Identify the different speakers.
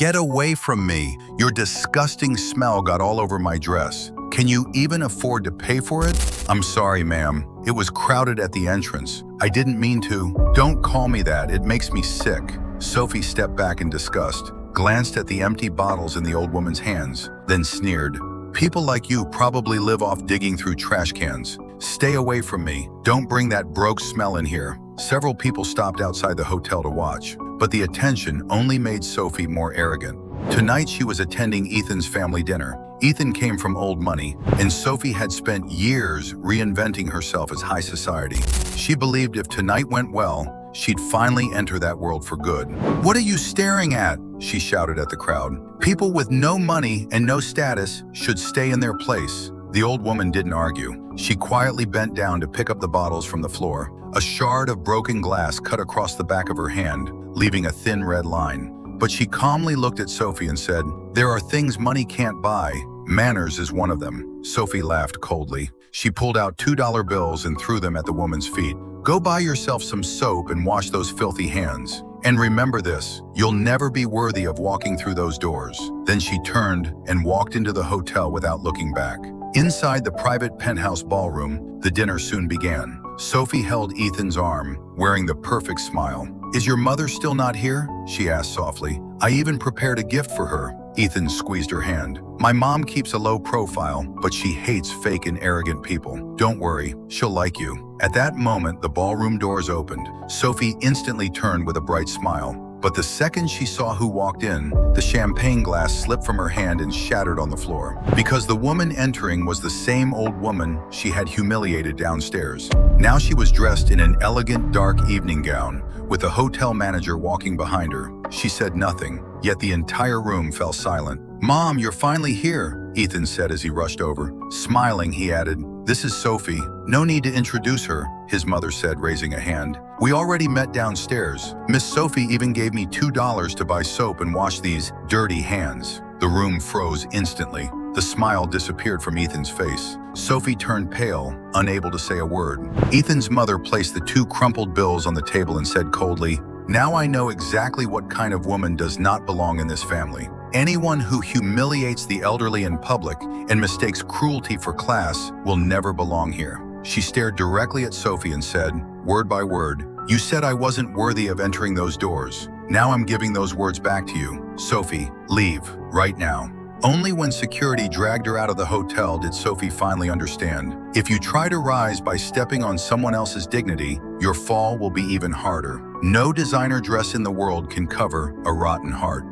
Speaker 1: Get away from me. Your disgusting smell got all over my dress. Can you even afford to pay for it? I'm sorry, ma'am. It was crowded at the entrance. I didn't mean to. Don't call me that. It makes me sick. Sophie stepped back in disgust, glanced at the empty bottles in the old woman's hands, then sneered. People like you probably live off digging through trash cans. Stay away from me. Don't bring that broke smell in here. Several people stopped outside the hotel to watch, but the attention only made Sophie more arrogant. Tonight she was attending Ethan's family dinner. Ethan came from old money, and Sophie had spent years reinventing herself as high society. She believed if tonight went well, she'd finally enter that world for good. "What are you staring at?" she shouted at the crowd. "People with no money and no status should stay in their place." The old woman didn't argue. She quietly bent down to pick up the bottles from the floor. A shard of broken glass cut across the back of her hand, leaving a thin red line. But she calmly looked at Sophie and said, "There are things money can't buy. Manners is one of them." Sophie laughed coldly. She pulled out $2 bills and threw them at the woman's feet. "Go buy yourself some soap and wash those filthy hands. And remember this, you'll never be worthy of walking through those doors." Then she turned and walked into the hotel without looking back. Inside the private penthouse ballroom, the dinner soon began. Sophie held Ethan's arm, wearing the perfect smile. "Is your mother still not here?" she asked softly. "I even prepared a gift for her." Ethan squeezed her hand. "My mom keeps a low profile, but she hates fake and arrogant people. Don't worry, she'll like you." At that moment, the ballroom doors opened. Sophie instantly turned with a bright smile. But the second she saw who walked in, the champagne glass slipped from her hand and shattered on the floor. Because the woman entering was the same old woman she had humiliated downstairs. Now she was dressed in an elegant dark evening gown, with the hotel manager walking behind her. She said nothing, yet the entire room fell silent. "Mom, you're finally here," Ethan said as he rushed over. Smiling, he added, "This is Sophie. No need to introduce her," his mother said, raising a hand. "We already met downstairs. Miss Sophie even gave me $2 to buy soap and wash these dirty hands." The room froze instantly. The smile disappeared from Ethan's face. Sophie turned pale, unable to say a word. Ethan's mother placed the 2 crumpled bills on the table and said coldly, "Now I know exactly what kind of woman does not belong in this family. Anyone who humiliates the elderly in public and mistakes cruelty for class will never belong here." She stared directly at Sophie and said, word by word, "You said I wasn't worthy of entering those doors. Now I'm giving those words back to you. Sophie, leave, right now." Only when security dragged her out of the hotel did Sophie finally understand. If you try to rise by stepping on someone else's dignity, your fall will be even harder. No designer dress in the world can cover a rotten heart.